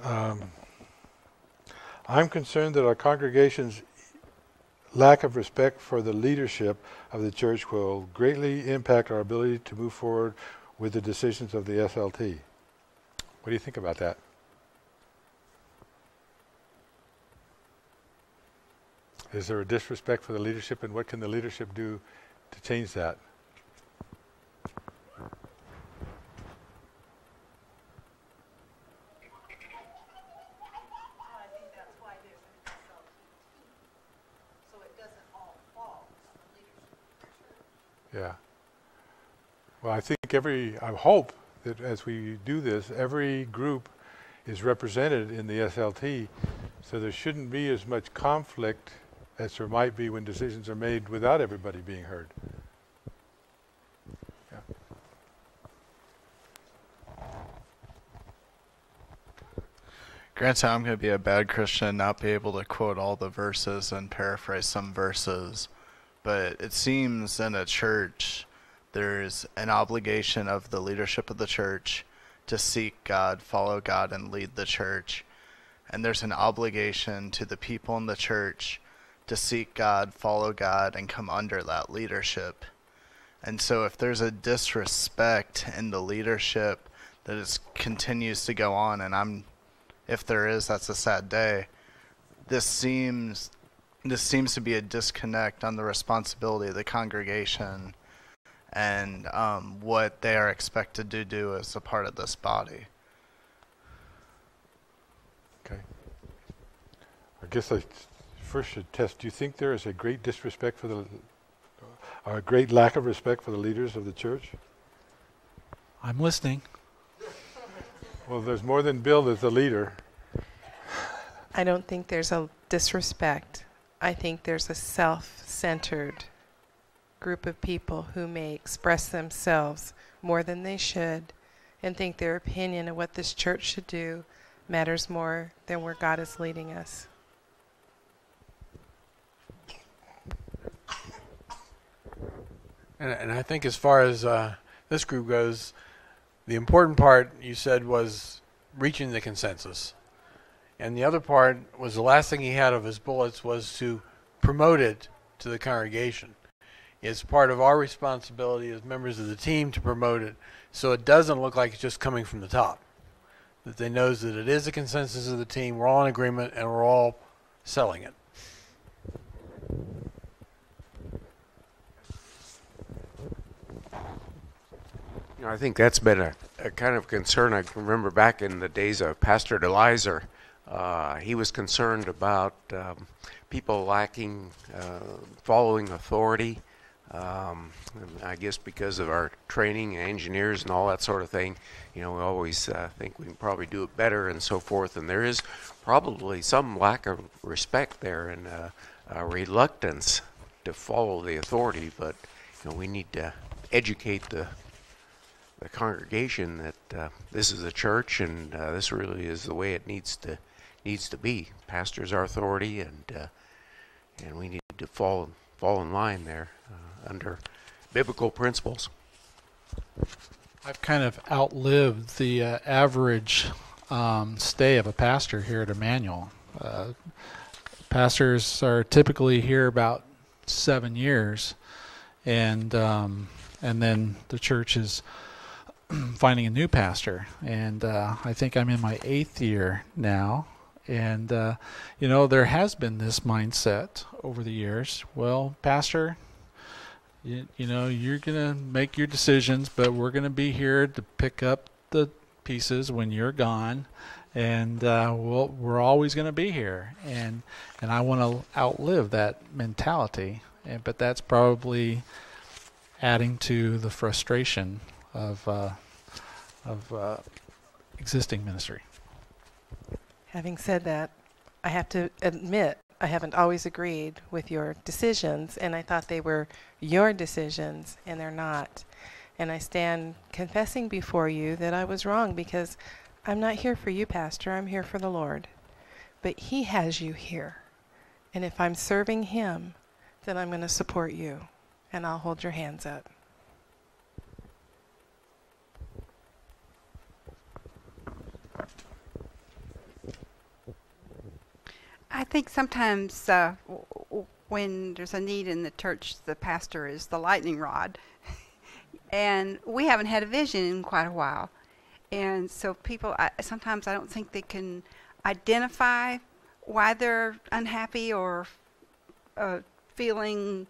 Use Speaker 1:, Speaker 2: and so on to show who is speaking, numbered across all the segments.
Speaker 1: Um, I'm concerned that our congregation's lack of respect for the leadership of the church will greatly impact our ability to move forward with the decisions of the SLT. What do you think about that? Is there a disrespect for the leadership, and what can the leadership do to change that?
Speaker 2: I think that's why there's an SLT team, so it doesn't all fall on the leadership of the church.
Speaker 1: Yeah. Well, I hope that as we do this, every group is represented in the SLT, so there shouldn't be as much conflict as there might be when decisions are made without everybody being heard. Yeah.
Speaker 3: Granted, I'm going to be a bad Christian and not be able to quote all the verses and paraphrase some verses, but it seems in a church there's an obligation of the leadership of the church to seek God, follow God, and lead the church. And there's an obligation to the people in the church to seek God, follow God, and come under that leadership. And so if there's a disrespect in the leadership that continues to go on, and if there is, that's a sad day. This seems to be a disconnect on the responsibility of the congregation and what they are expected to do as a part of this body.
Speaker 1: Okay. I guess I first should test. Do you think there is a great disrespect for a great lack of respect for the leaders of the church?
Speaker 4: I'm listening.
Speaker 1: Well, there's more than Bill as the leader.
Speaker 5: I don't think there's a disrespect. I think there's a self-centered group of people who may express themselves more than they should and think their opinion of what this church should do matters more than where God is leading us.
Speaker 6: And I think as far as this group goes, the important part you said was reaching the consensus. And the other part was the last thing he had of his bullets was to promote it to the congregation. It's part of our responsibility as members of the team to promote it so it doesn't look like it's just coming from the top. That they knows that it is a consensus of the team, we're all in agreement, and we're all selling it.
Speaker 7: I think that's been a kind of concern. I can remember back in the days of Pastor DeLizer, he was concerned about people lacking following authority. I guess because of our training and engineers and all that sort of thing, we always think we can probably do it better and so forth. And there is probably some lack of respect there and a reluctance to follow the authority. But we need to educate the congregation that this is a church and this really is the way it needs to be. Pastor's our authority, and we need to fall in line there under biblical principles.
Speaker 4: I've kind of outlived the average stay of a pastor here at Immanuel. Pastors are typically here about 7 years, and then the church is finding a new pastor, and I think I'm in my 8th year now. And there has been this mindset over the years. Well, pastor, you're gonna make your decisions, but we're gonna be here to pick up the pieces when you're gone, and we're always gonna be here. And I want to outlive that mentality. But that's probably adding to the frustration of existing ministry.
Speaker 5: Having said that, I have to admit I haven't always agreed with your decisions, and I thought they were your decisions, and they're not. And I stand confessing before you that I was wrong, because I'm not here for you, Pastor. I'm here for the Lord. But He has you here. And if I'm serving Him, then I'm going to support you, and I'll hold your hands up.
Speaker 8: I think sometimes when there's a need in the church, the pastor is the lightning rod. And we haven't had a vision in quite a while. And so people, sometimes I don't think they can identify why they're unhappy or feeling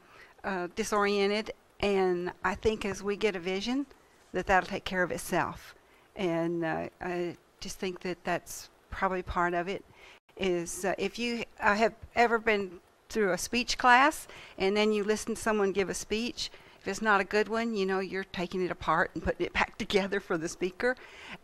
Speaker 8: disoriented. And I think as we get a vision, that'll take care of itself. And I just think that that's probably part of it. Is if you have ever been through a speech class and then you listen to someone give a speech, if it's not a good one, you know, you're taking it apart and putting it back together for the speaker.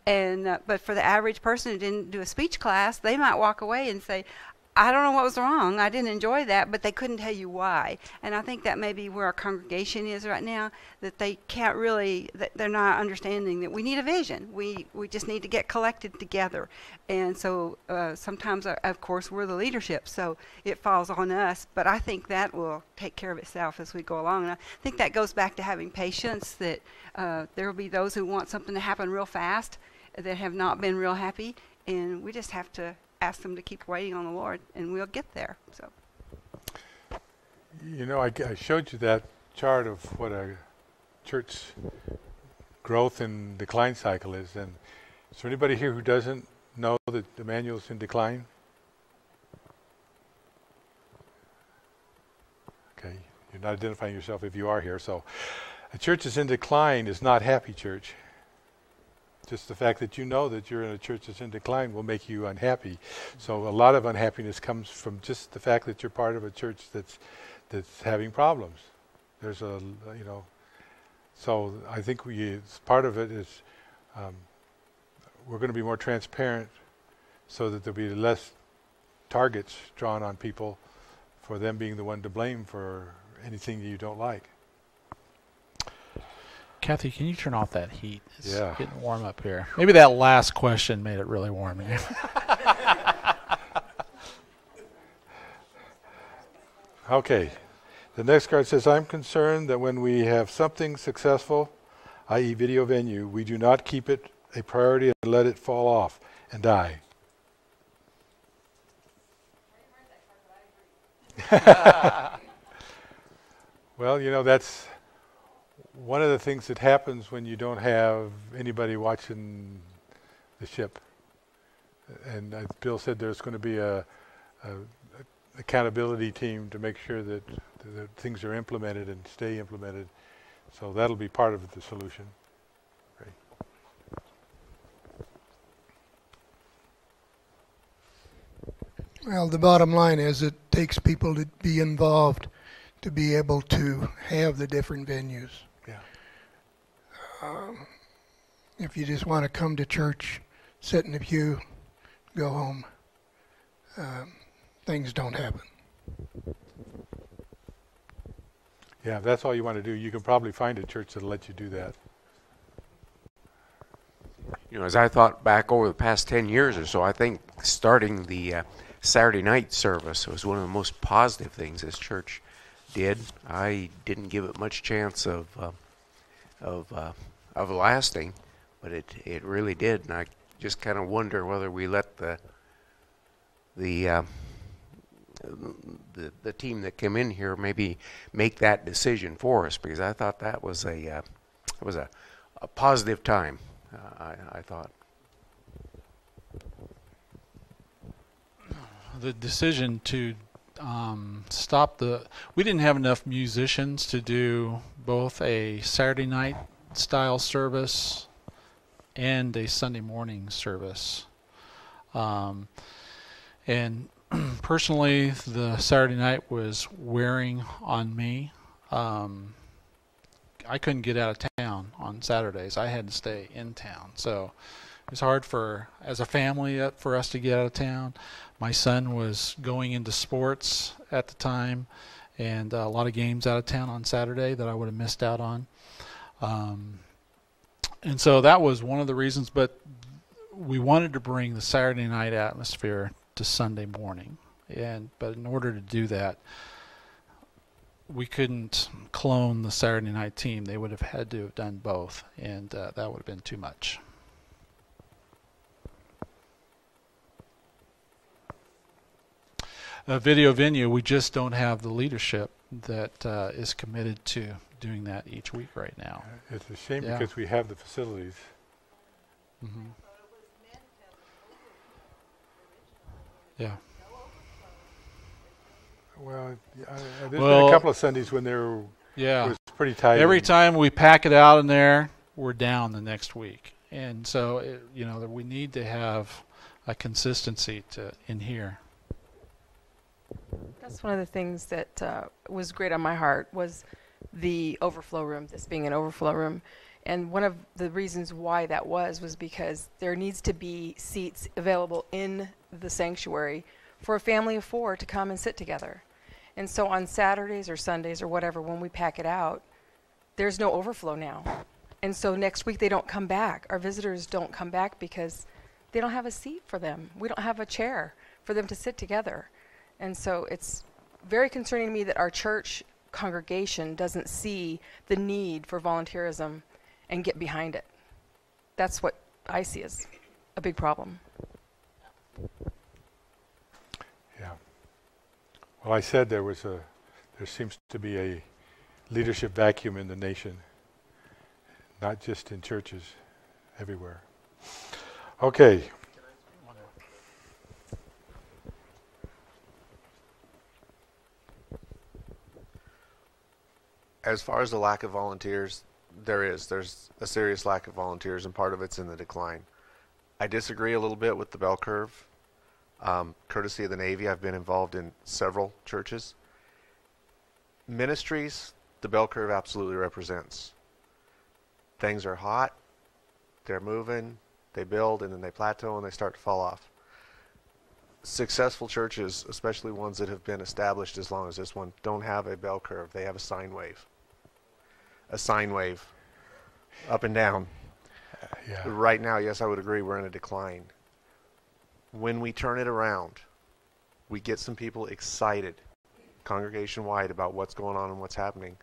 Speaker 8: And but for the average person who didn't do a speech class, they might walk away and say, I don't know what was wrong. I didn't enjoy that, but they couldn't tell you why. And I think that may be where our congregation is right now, that they can't really, that they're not understanding that we need a vision. We just need to get collected together. And so sometimes, of course, we're the leadership, so it falls on us. But I think that will take care of itself as we go along. And I think that goes back to having patience, that there will be those who want something to happen real fast that have not been real happy. And we just have to ask them to keep waiting on the Lord, and we'll get there. So,
Speaker 1: you know, I showed you that chart of what a church growth and decline cycle is. And is there anybody here who doesn't know that Immanuel's in decline? Okay, you're not identifying yourself if you are here. So, a church that's in decline is not happy church. Just the fact that you know that you're in a church that's in decline will make you unhappy. So a lot of unhappiness comes from just the fact that you're part of a church that's having problems. There's so I think part of it is we're going to be more transparent so that there'll be less targets drawn on people for them being the one to blame for anything that you don't like.
Speaker 4: Kathy, can you turn off that heat? It's
Speaker 1: Yeah.
Speaker 4: getting warm up here. Maybe that last question made it really warm in here.
Speaker 1: Okay. The next card says, I'm concerned that when we have something successful, i.e. video venue, we do not keep it a priority and let it fall off and die. Well, you know, that's one of the things that happens when you don't have anybody watching the ship. And as Bill said, there's going to be a accountability team to make sure that things are implemented and stay implemented. So that'll be part of the solution. Okay.
Speaker 9: Well, the bottom line is it takes people to be involved to be able to have the different venues.
Speaker 1: Yeah.
Speaker 9: If you just want to come to church, sit in the pew, go home, things don't happen.
Speaker 1: Yeah, if that's all you want to do, you can probably find a church that'll let you do that.
Speaker 7: You know, as I thought back over the past 10 years or so, I think starting the Saturday night service was one of the most positive things this church did. I didn't give it much chance of lasting, but it really did, and I just kind of wonder whether we let the team that came in here maybe make that decision for us, because I thought that was a positive time. I thought
Speaker 4: The decision to stop we didn't have enough musicians to do both a Saturday night style service and a Sunday morning service. And personally, the Saturday night was wearing on me. I couldn't get out of town on Saturdays. I had to stay in town. So it was hard as a family for us to get out of town. My son was going into sports at the time, and a lot of games out of town on Saturday that I would have missed out on. And so that was one of the reasons, but we wanted to bring the Saturday night atmosphere to Sunday morning. But in order to do that, we couldn't clone the Saturday night team. They would have had to have done both, and that would have been too much. a video venue. We just don't have the leadership that is committed to doing that each week right now.
Speaker 1: It's a shame
Speaker 4: Yeah.
Speaker 1: because we have the facilities.
Speaker 4: Mm-hmm. Yeah.
Speaker 1: Well, there's been
Speaker 4: Well,
Speaker 1: a couple of Sundays when there
Speaker 4: Yeah.
Speaker 1: was pretty tight.
Speaker 4: Every
Speaker 1: and-
Speaker 4: time we pack it out in there, we're down the next week. And so, that we need to have a consistency in here.
Speaker 10: That's one of the things that was great on my heart was the overflow room, this being an overflow room. And one of the reasons why that was because there needs to be seats available in the sanctuary for a family of 4 to come and sit together. And so on Saturdays or Sundays or whatever, when we pack it out, there's no overflow now. And so next week they don't come back. Our visitors don't come back because they don't have a seat for them. We don't have a chair for them to sit together. And so it's very concerning to me that our church congregation doesn't see the need for volunteerism and get behind it. That's what I see as a big problem.
Speaker 1: Yeah. Well, I said there seems to be a leadership vacuum in the nation, not just in churches, everywhere. Okay.
Speaker 11: As far as the lack of volunteers, there's a serious lack of volunteers, and part of it's in the decline. I disagree a little bit with the bell curve. Courtesy of the Navy, I've been involved in several churches. Ministries, the bell curve absolutely represents. Things are hot, they're moving, they build, and then they plateau and they start to fall off. Successful churches, especially ones that have been established as long as this one, don't have a bell curve. They have a sine wave. A sine wave, up and down.
Speaker 1: Yeah.
Speaker 11: Right now, yes, I would agree, we're in a decline. When we turn it around, we get some people excited, congregation-wide, about what's going on and what's happening,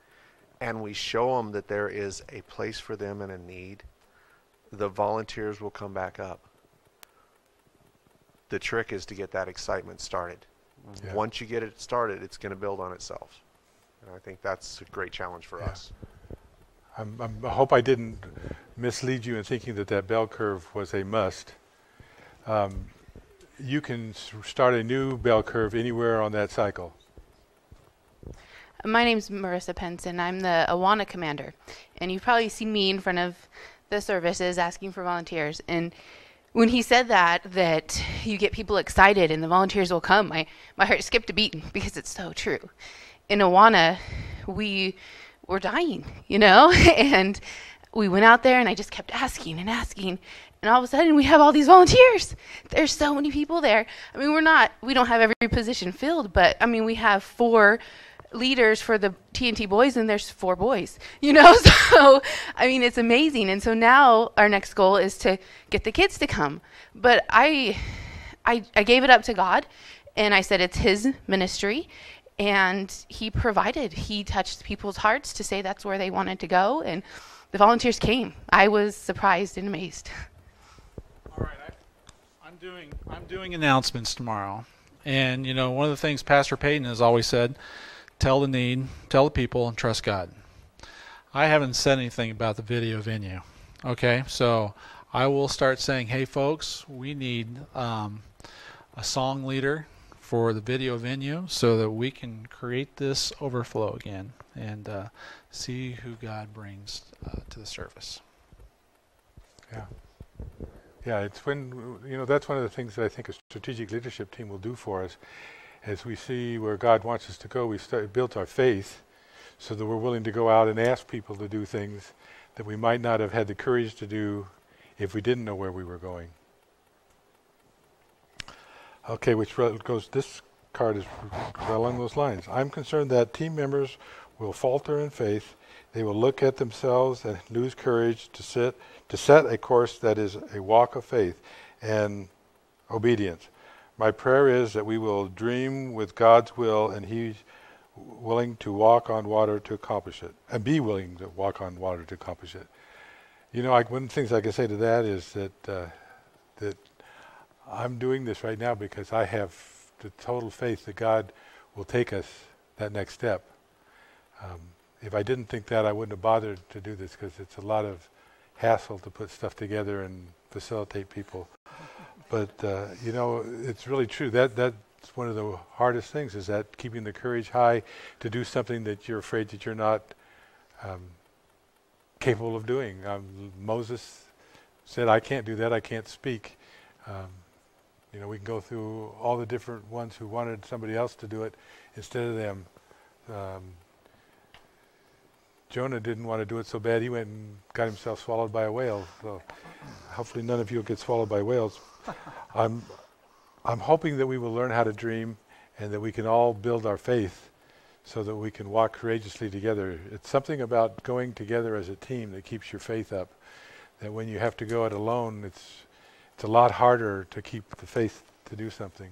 Speaker 11: and we show them that there is a place for them and a need, the volunteers will come back up. The trick is to get that excitement started.
Speaker 1: Yeah.
Speaker 11: Once you get it started, it's going to build on itself. And I think that's a great challenge for us.
Speaker 1: I hope I didn't mislead you in thinking that bell curve was a must. You can start a new bell curve anywhere on that cycle.
Speaker 12: My name's Marissa Penson. I'm the Awana commander. And you've probably seen me in front of the services asking for volunteers. And when he said that you get people excited and the volunteers will come, my heart skipped a beat because it's so true. In Awana, we were dying, and we went out there and I just kept asking and asking. And all of a sudden we have all these volunteers. There's so many people there. I mean, we don't have every position filled, but I mean, we have 4 leaders for the TNT boys and there's 4 boys, so I mean, it's amazing. And so now our next goal is to get the kids to come. But I gave it up to God and I said it's his ministry and he provided. He touched people's hearts to say that's where they wanted to go, and the volunteers came. I was surprised and amazed.
Speaker 4: All right, I'm doing announcements tomorrow, and one of the things Pastor Payton has always said: tell the need, tell the people, and trust God. I haven't said anything about the video venue. Okay, so I will start saying, hey folks, we need a song leader for the video venue so that we can create this overflow again and see who God brings to the service.
Speaker 1: Yeah. Yeah, it's when, that's one of the things that I think a strategic leadership team will do for us. As we see where God wants us to go, we've built our faith so that we're willing to go out and ask people to do things that we might not have had the courage to do if we didn't know where we were going. Okay, this card is right along those lines. I'm concerned that team members will falter in faith. They will look at themselves and lose courage to set a course that is a walk of faith and obedience. My prayer is that we will dream with God's will and He's willing to walk on water to accomplish it, and be willing to walk on water to accomplish it. One of the things I can say to that is that I'm doing this right now because I have the total faith that God will take us that next step. If I didn't think that, I wouldn't have bothered to do this, because it's a lot of hassle to put stuff together and facilitate people. But you know, it's really true. That's one of the hardest things, is that keeping the courage high to do something that you're afraid that you're not capable of doing. Moses said, "I can't do that. I can't speak." You know, we can go through all the different ones who wanted somebody else to do it instead of them. Jonah didn't want to do it so bad, he went and got himself swallowed by a whale. So hopefully none of you will get swallowed by whales. I'm hoping that we will learn how to dream, and that we can all build our faith so that we can walk courageously together. It's something about going together as a team that keeps your faith up, that when you have to go it alone, it's a lot harder to keep the faith to do something.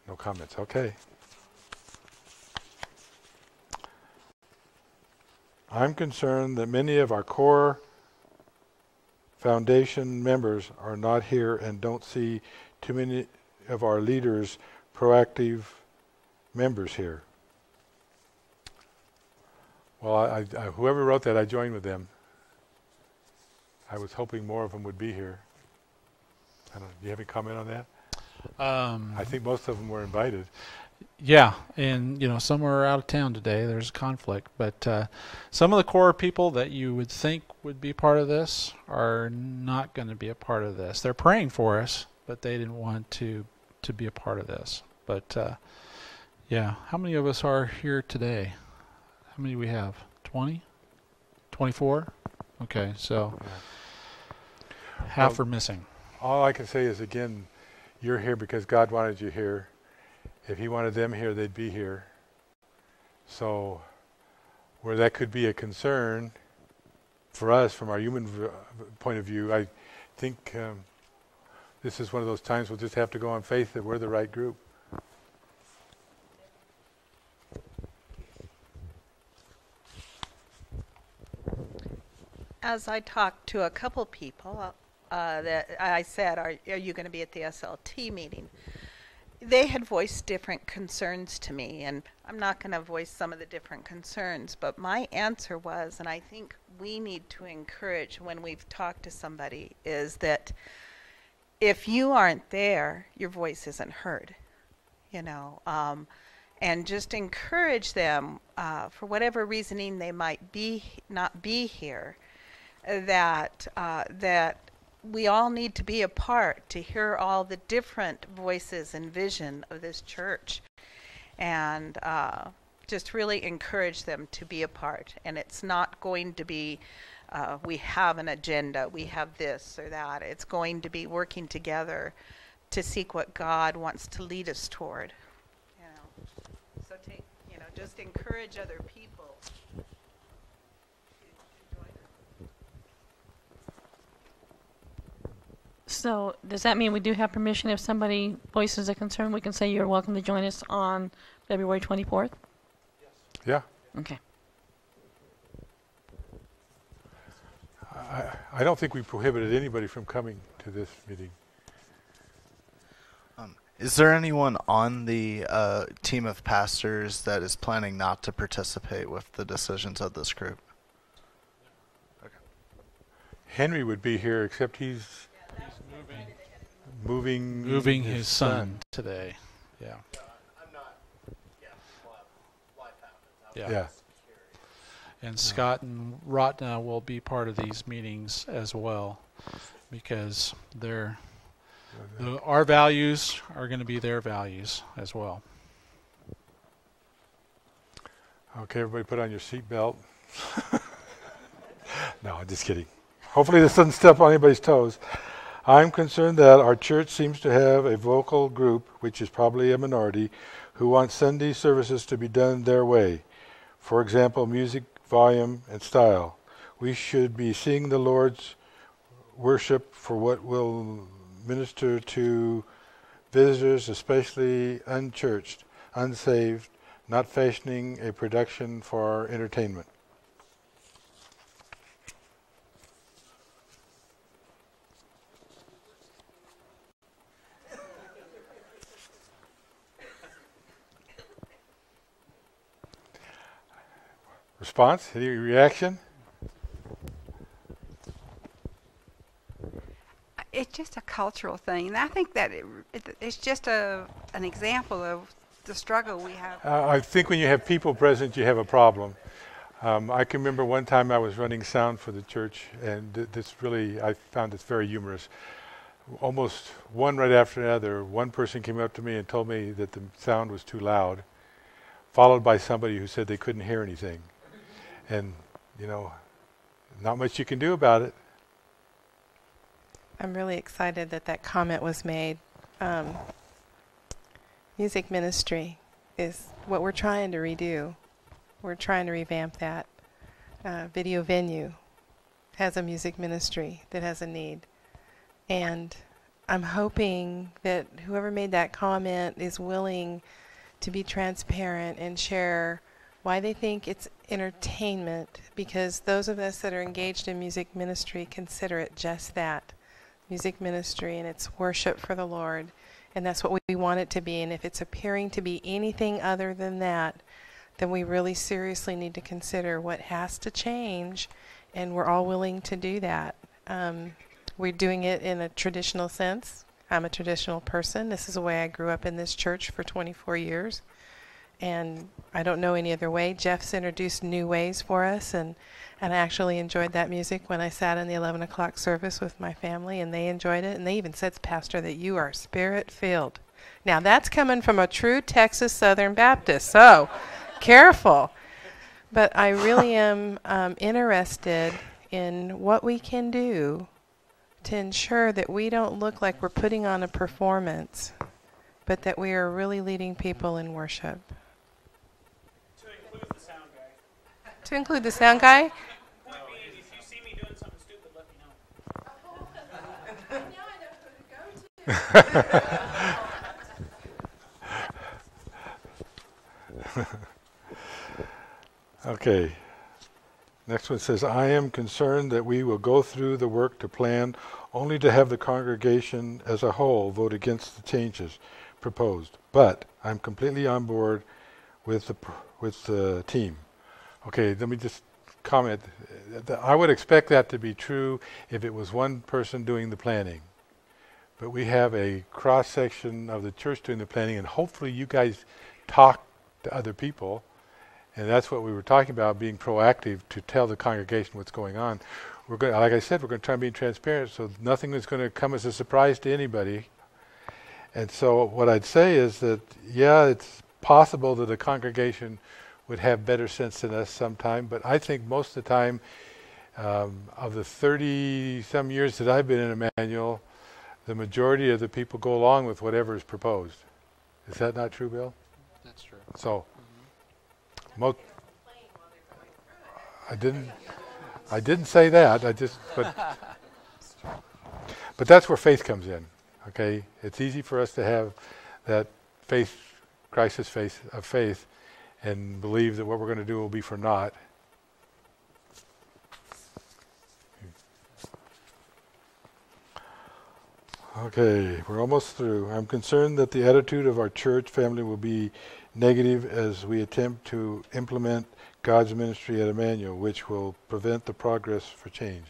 Speaker 1: No comments, okay. I'm concerned that many of our core foundation members are not here and don't see too many of our leaders, proactive members here. Well, I whoever wrote that, I joined with them. I was hoping more of them would be here. I don't know, do you have any comment on that? I think most of them were invited.
Speaker 4: Yeah, and you know, some are out of town today. There's conflict, but some of the core people that you would think would be part of this are not going to be a part of this. They're praying for us, but they didn't want to be a part of this. But yeah, how many of us are here today? How many do we have? 20? 24? Okay, so half are missing.
Speaker 1: All I can say is, again, you're here because God wanted you here. If he wanted them here, they'd be here. So where that could be a concern for us from our human point of view, I think this is one of those times we'll just have to go on faith that we're the right group.
Speaker 2: As I talked to a couple people that I said, are you going to be at the SLT meeting? They had voiced different concerns to me, and I'm not going to voice some of the different concerns, but my answer was, and I think we need to encourage when we've talked to somebody, is that if you aren't there, your voice isn't heard, you know, and just encourage them for whatever reasoning they might not be here, that we all need to be a part to hear all the different voices and vision of this church, and just really encourage them to be a part. And it's not going to be we have an agenda, we have this or that. It's going to be working together to seek what God wants to lead us toward. You know, so take, you know, just encourage other people to join us.
Speaker 13: So does that mean we do have permission if somebody voices a concern? We can say you're welcome to join us on February 24th?
Speaker 1: Yeah.
Speaker 13: Okay.
Speaker 1: I don't think we prohibited anybody from coming to this meeting.
Speaker 3: Is there anyone on the team of pastors that is planning not to participate with the decisions of this group? Okay.
Speaker 1: Henry would be here, except he's moving
Speaker 4: his son today. Yeah.
Speaker 11: I'm not. Yeah. Life happens.
Speaker 4: Yeah. And Scott and Rotna will be part of these meetings as well, because our values are going to be their values as well.
Speaker 1: Okay, everybody put on your seatbelt. No, I'm just kidding. Hopefully this doesn't step on anybody's toes. I'm concerned that our church seems to have a vocal group, which is probably a minority, who want Sunday services to be done their way. For example, music, volume, and style. We should be seeing the Lord's worship for what will minister to visitors, especially unchurched, unsaved, not fashioning a production for entertainment. Response? Any reaction?
Speaker 8: It's just a cultural thing, and I think that it's just an example of the struggle we have.
Speaker 1: I think when you have people present, you have a problem. I can remember one time I was running sound for the church, and I found this very humorous. Almost one right after another, one person came up to me and told me that the sound was too loud, followed by somebody who said they couldn't hear anything. And, not much you can do about it.
Speaker 5: I'm really excited that comment was made. Music ministry is what we're trying to redo. We're trying to revamp that. Video Venue has a music ministry that has a need. And I'm hoping that whoever made that comment is willing to be transparent and share why they think it's entertainment, because those of us that are engaged in music ministry consider it just that, music ministry, and it's worship for the Lord, and that's what we want it to be. And if it's appearing to be anything other than that, then we really seriously need to consider what has to change, and we're all willing to do that. We're doing it in a traditional sense. I'm a traditional person. This is the way I grew up in this church for 24 years. And I don't know any other way. Jeff's introduced new ways for us, and I actually enjoyed that music when I sat in the 11 o'clock service with my family, and they enjoyed it. And they even said, Pastor, that you are spirit-filled. Now, that's coming from a true Texas Southern Baptist, so careful. But I really am interested in what we can do to ensure that we don't look like we're putting on a performance, but that we are really leading people in worship.
Speaker 14: To include the sound guy.
Speaker 5: To include the sound guy?
Speaker 14: Point being, if you see me doing something stupid, let me know.
Speaker 5: Now I know who to go to.
Speaker 1: Okay. Next one says, I am concerned that we will go through the work to plan only to have the congregation as a whole vote against the changes proposed. But I'm completely on board with the team. Okay, let me just comment. I would expect that to be true if it was one person doing the planning. But we have a cross-section of the church doing the planning, and hopefully you guys talk to other people. And that's what we were talking about, being proactive to tell the congregation what's going on. We're going, like I said, we're going to try and be transparent, so nothing is going to come as a surprise to anybody. And so what I'd say is that, yeah, it's possible that the congregation would have better sense than us sometime, but I think most of the time, of the 30-some years that I've been in Immanuel, the majority of the people go along with whatever is proposed. Is that not true, Bill?
Speaker 4: That's true.
Speaker 1: So, I didn't say that. But that's where faith comes in. Okay, it's easy for us to have that crisis of faith, and believe that what we're going to do will be for naught. Okay, we're almost through. I'm concerned that the attitude of our church family will be negative as we attempt to implement God's ministry at Immanuel, which will prevent the progress for change.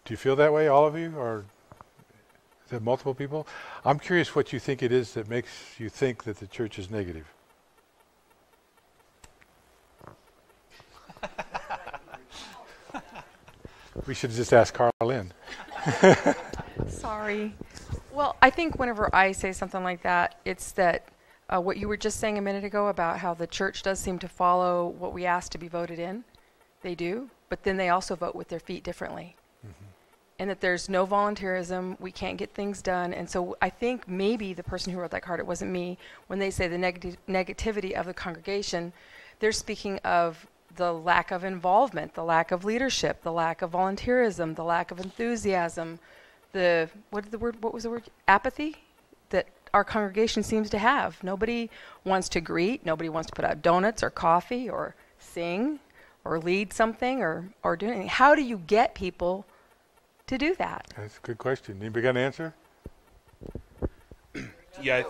Speaker 1: Do you feel that way, all of you, or is it multiple people? I'm curious what you think it is that makes you think that the church is negative. We should just ask Carlin.
Speaker 10: Sorry. Well, I think whenever I say something like that, it's that what you were just saying a minute ago about how the church does seem to follow what we ask to be voted in. They do, but then they also vote with their feet differently. Mm-hmm. And that there's no volunteerism, we can't get things done. And so I think maybe the person who wrote that card, it wasn't me, when they say the negativity of the congregation, they're speaking of the lack of involvement, the lack of leadership, the lack of volunteerism, the lack of enthusiasm, what was the word? Apathy that our congregation seems to have. Nobody wants to greet, nobody wants to put out donuts or coffee or sing or lead something or do anything. How do you get people to do that?
Speaker 1: That's a good question. Anybody got an answer?
Speaker 15: Yeah.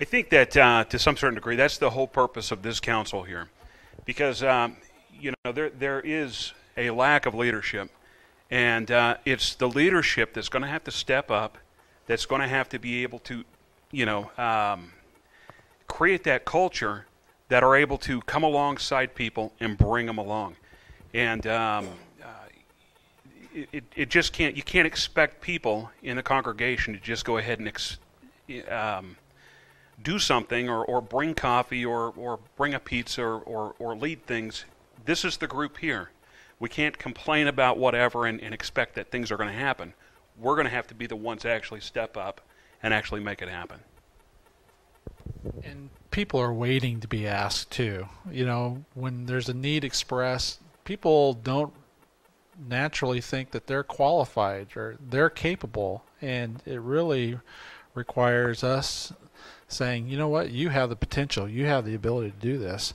Speaker 15: I think that to some certain degree, that's the whole purpose of this council here, because there is a lack of leadership, and it's the leadership that's going to have to step up, that's going to have to be able to, create that culture that are able to come alongside people and bring them along, and it just can't. You can't expect people in a congregation to just go ahead and do something or bring coffee or bring a pizza or lead things. This is the group here. We can't complain about whatever and expect that things are going to happen. We're going to have to be the ones to actually step up and actually make it happen.
Speaker 4: And people are waiting to be asked too. When there's a need expressed, people don't naturally think that they're qualified or they're capable, and it really requires us saying, you know what, you have the potential, you have the ability to do this,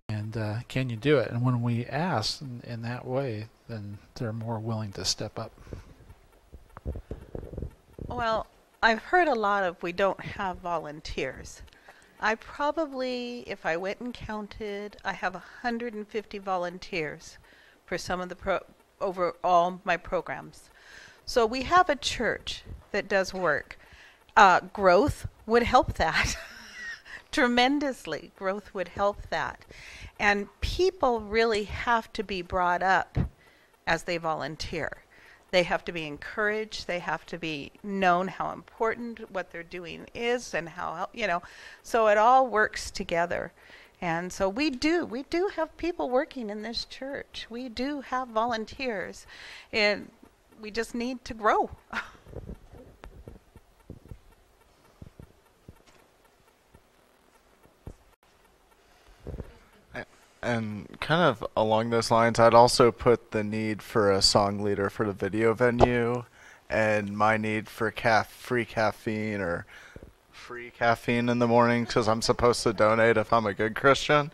Speaker 4: and can you do it? And when we ask in that way, then they're more willing to step up.
Speaker 2: Well, I've heard a lot of we don't have volunteers. I probably, if I went and counted, I have 150 volunteers for some of the over all my programs. So we have a church that does work. Growth would help that tremendously. Growth would help that. And people really have to be brought up as they volunteer. They have to be encouraged. They have to be known how important what they're doing is and how, so it all works together. And so we do have people working in this church. We do have volunteers, and we just need to grow.
Speaker 3: And kind of along those lines, I'd also put the need for a song leader for the video venue and my need for free caffeine or free caffeine in the morning because I'm supposed to donate if I'm a good Christian,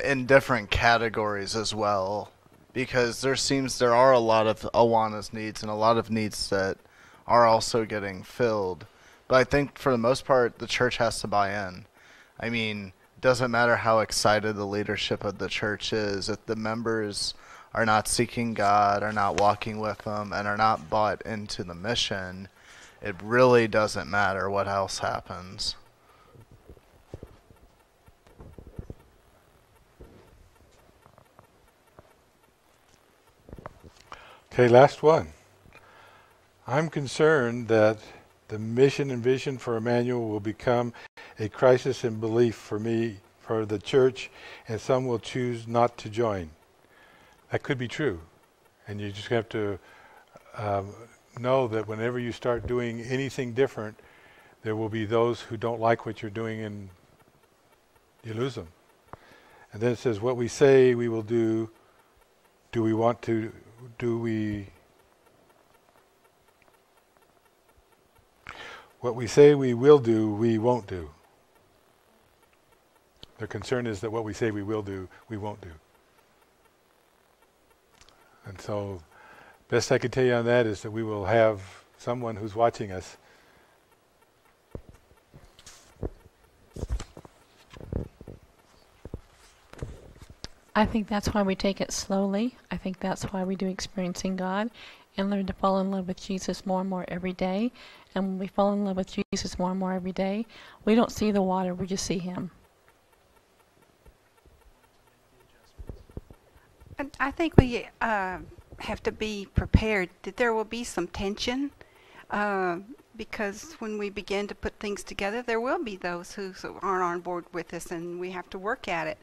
Speaker 3: in different categories as well, because there are a lot of Awana's needs and a lot of needs that are also getting filled. But I think for the most part, the church has to buy in. I mean, doesn't matter how excited the leadership of the church is, if the members are not seeking God, are not walking with Him, and are not bought into the mission, it really doesn't matter what else happens.
Speaker 1: Okay, last one. I'm concerned that the mission and vision for Immanuel will become a crisis in belief for me, for the church, and some will choose not to join. That could be true. And you just have to know that whenever you start doing anything different, there will be those who don't like what you're doing and you lose them. And then it says, what we say we will do, what we say we will do, we won't do. Their concern is that what we say we will do, we won't do. And so, best I can tell you on that is that we will have someone who's watching us.
Speaker 13: I think that's why we take it slowly. I think that's why we do Experiencing God and learn to fall in love with Jesus more and more every day. And when we fall in love with Jesus more and more every day, we don't see the water, we just see Him.
Speaker 8: I think we have to be prepared that there will be some tension because when we begin to put things together, there will be those who aren't on board with us, and we have to work at it.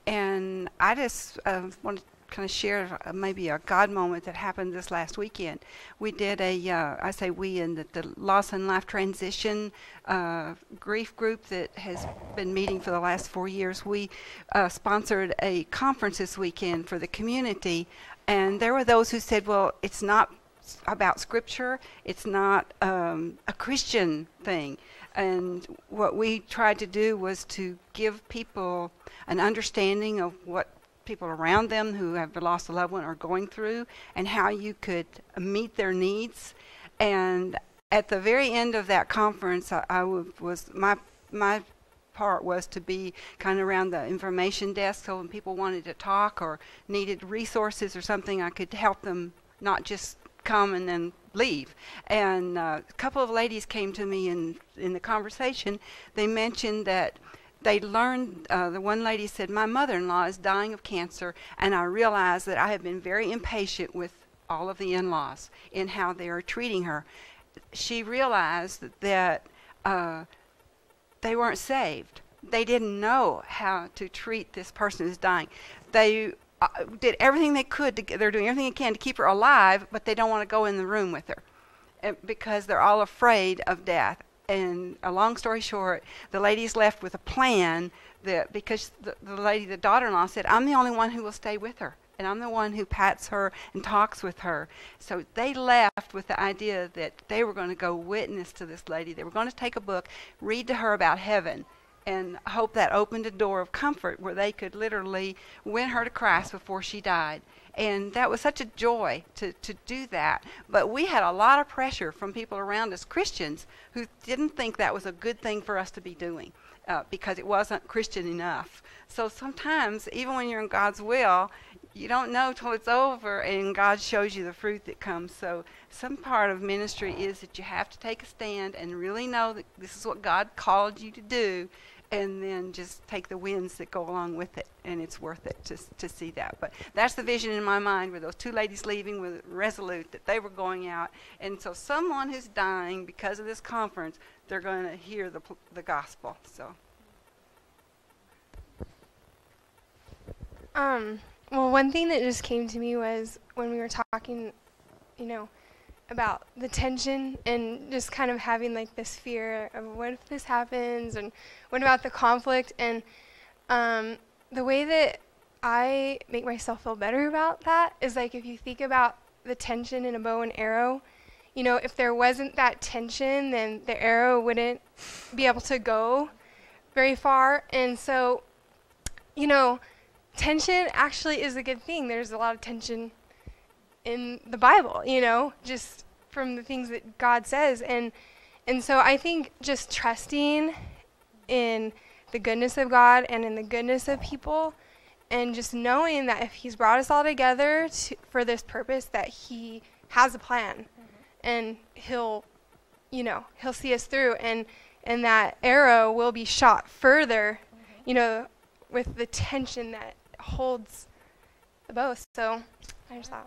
Speaker 8: And I just want to kind of share maybe a God moment that happened this last weekend. We did I say we, in the Loss and Life Transition grief group that has been meeting for the last 4 years. We sponsored a conference this weekend for the community, and there were those who said, well, it's not about Scripture, it's not a Christian thing. And what we tried to do was to give people an understanding of what people around them who have lost a loved one are going through and how you could meet their needs. And at the very end of that conference, my part was to be kind of around the information desk, so when people wanted to talk or needed resources or something, I could help them not just come and then leave. And a couple of ladies came to me in the conversation. They mentioned that they learned, the one lady said, my mother-in-law is dying of cancer, and I realized that I have been very impatient with all of the in-laws in how they are treating her. She realized that they weren't saved. They didn't know how to treat this person who's dying. They did everything they could. They're doing everything they can to keep her alive, but they don't want to go in the room with her because they're all afraid of death. And a long story short, the lady's left with a plan that because the daughter-in-law said, I'm the only one who will stay with her, and I'm the one who pats her and talks with her. So they left with the idea that they were going to go witness to this lady. They were going to take a book, read to her about heaven, and hope that opened a door of comfort where they could literally win her to Christ before she died. And that was such a joy to do that. But we had a lot of pressure from people around us, Christians, who didn't think that was a good thing for us to be doing because it wasn't Christian enough. So sometimes, even when you're in God's will, you don't know till it's over and God shows you the fruit that comes. So some part of ministry is that you have to take a stand and really know that this is what God called you to do, and then just take the wins that go along with it, and it's worth it to see that. But that's the vision in my mind, with those two ladies leaving with resolute that they were going out, and so someone who's dying because of this conference, they're going to hear the gospel. So.
Speaker 16: Well, one thing that just came to me was when we were talking, about the tension and just kind of having like this fear of what if this happens and what about the conflict, and the way that I make myself feel better about that is like if you think about the tension in a bow and arrow, if there wasn't that tension, then the arrow wouldn't be able to go very far. And so, tension actually is a good thing. There's a lot of tension in the Bible, just from the things that God says. And so I think just trusting in the goodness of God and in the goodness of people, and just knowing that if he's brought us all together for this purpose, that he has a plan, and he'll see us through, and that arrow will be shot further, with the tension that holds the bow. So I just thought.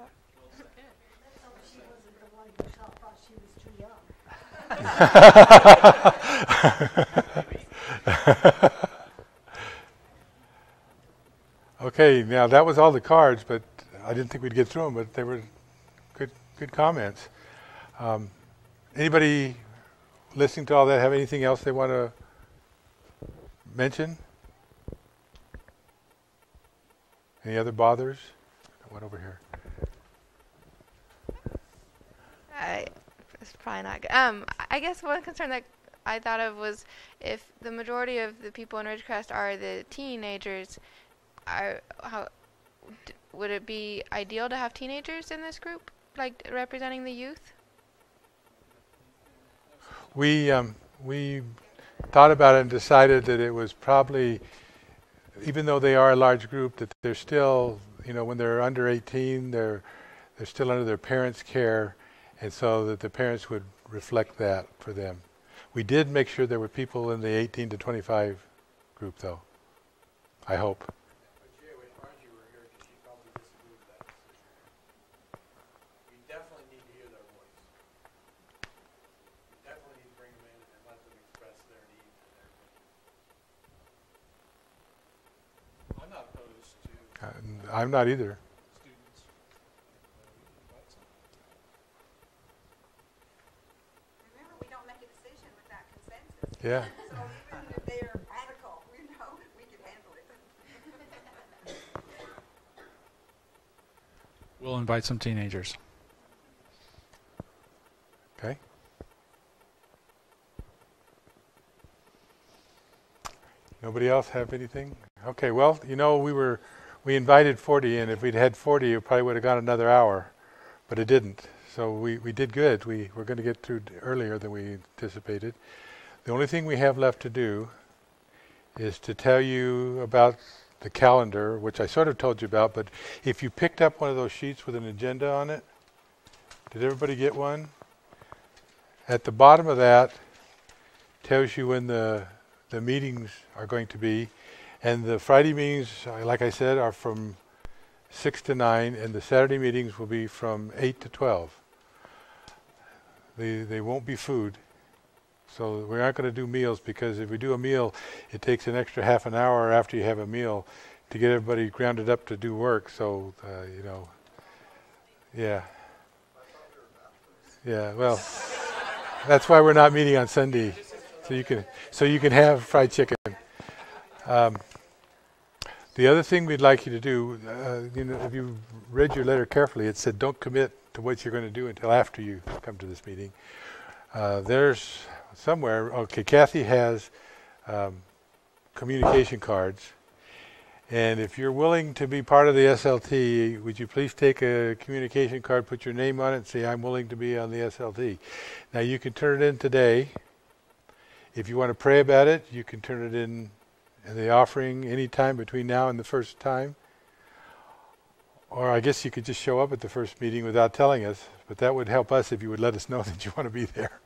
Speaker 1: Okay, now that was all the cards, but I didn't think we'd get through them, but they were good comments. Anybody listening to all that have anything else they want to mention? Any other bothers? One over here.
Speaker 12: It's probably not good. I guess one concern that I thought of was if the majority of the people in Ridgecrest are the teenagers, would it be ideal to have teenagers in this group, like representing the youth?
Speaker 1: We thought about it and decided that it was probably, even though they are a large group, that they're still, when they're under 18, they're still under their parents' care, and so that the parents would reflect that for them. We did make sure there were people in the 18 to 25 group, though. I hope. I'm not either.
Speaker 8: Remember, we don't make a decision without consensus.
Speaker 1: Yeah.
Speaker 8: So even if they're radical, we can handle it.
Speaker 4: We'll invite some teenagers.
Speaker 1: Okay. Nobody else have anything? Okay, well, we invited 40, and if we'd had 40, it probably would have gone another hour, but it didn't. So we did good. We were going to get through earlier than we anticipated. The only thing we have left to do is to tell you about the calendar, which I sort of told you about, but if you picked up one of those sheets with an agenda on it, did everybody get one? At the bottom of that tells you when the meetings are going to be, and the Friday meetings, like I said, are from 6 to 9, and the Saturday meetings will be from 8 to 12. They won't be food. So we aren't going to do meals, because if we do a meal, it takes an extra half an hour after you have a meal to get everybody grounded up to do work. So, you know, yeah. Yeah, well, that's why we're not meeting on Sunday. So you can have fried chicken. The other thing we'd like you to do, you know, if you read your letter carefully, it said don't commit to what you're going to do until after you come to this meeting. There's somewhere, okay, Kathy has communication cards. And if you're willing to be part of the SLT, would you please take a communication card, put your name on it, and say, I'm willing to be on the SLT. Now, you can turn it in today. If you want to pray about it, you can turn it in the offering any time between now and the first time. Or I guess you could just show up at the first meeting without telling us, but that would help us if you would let us know that you want to be there.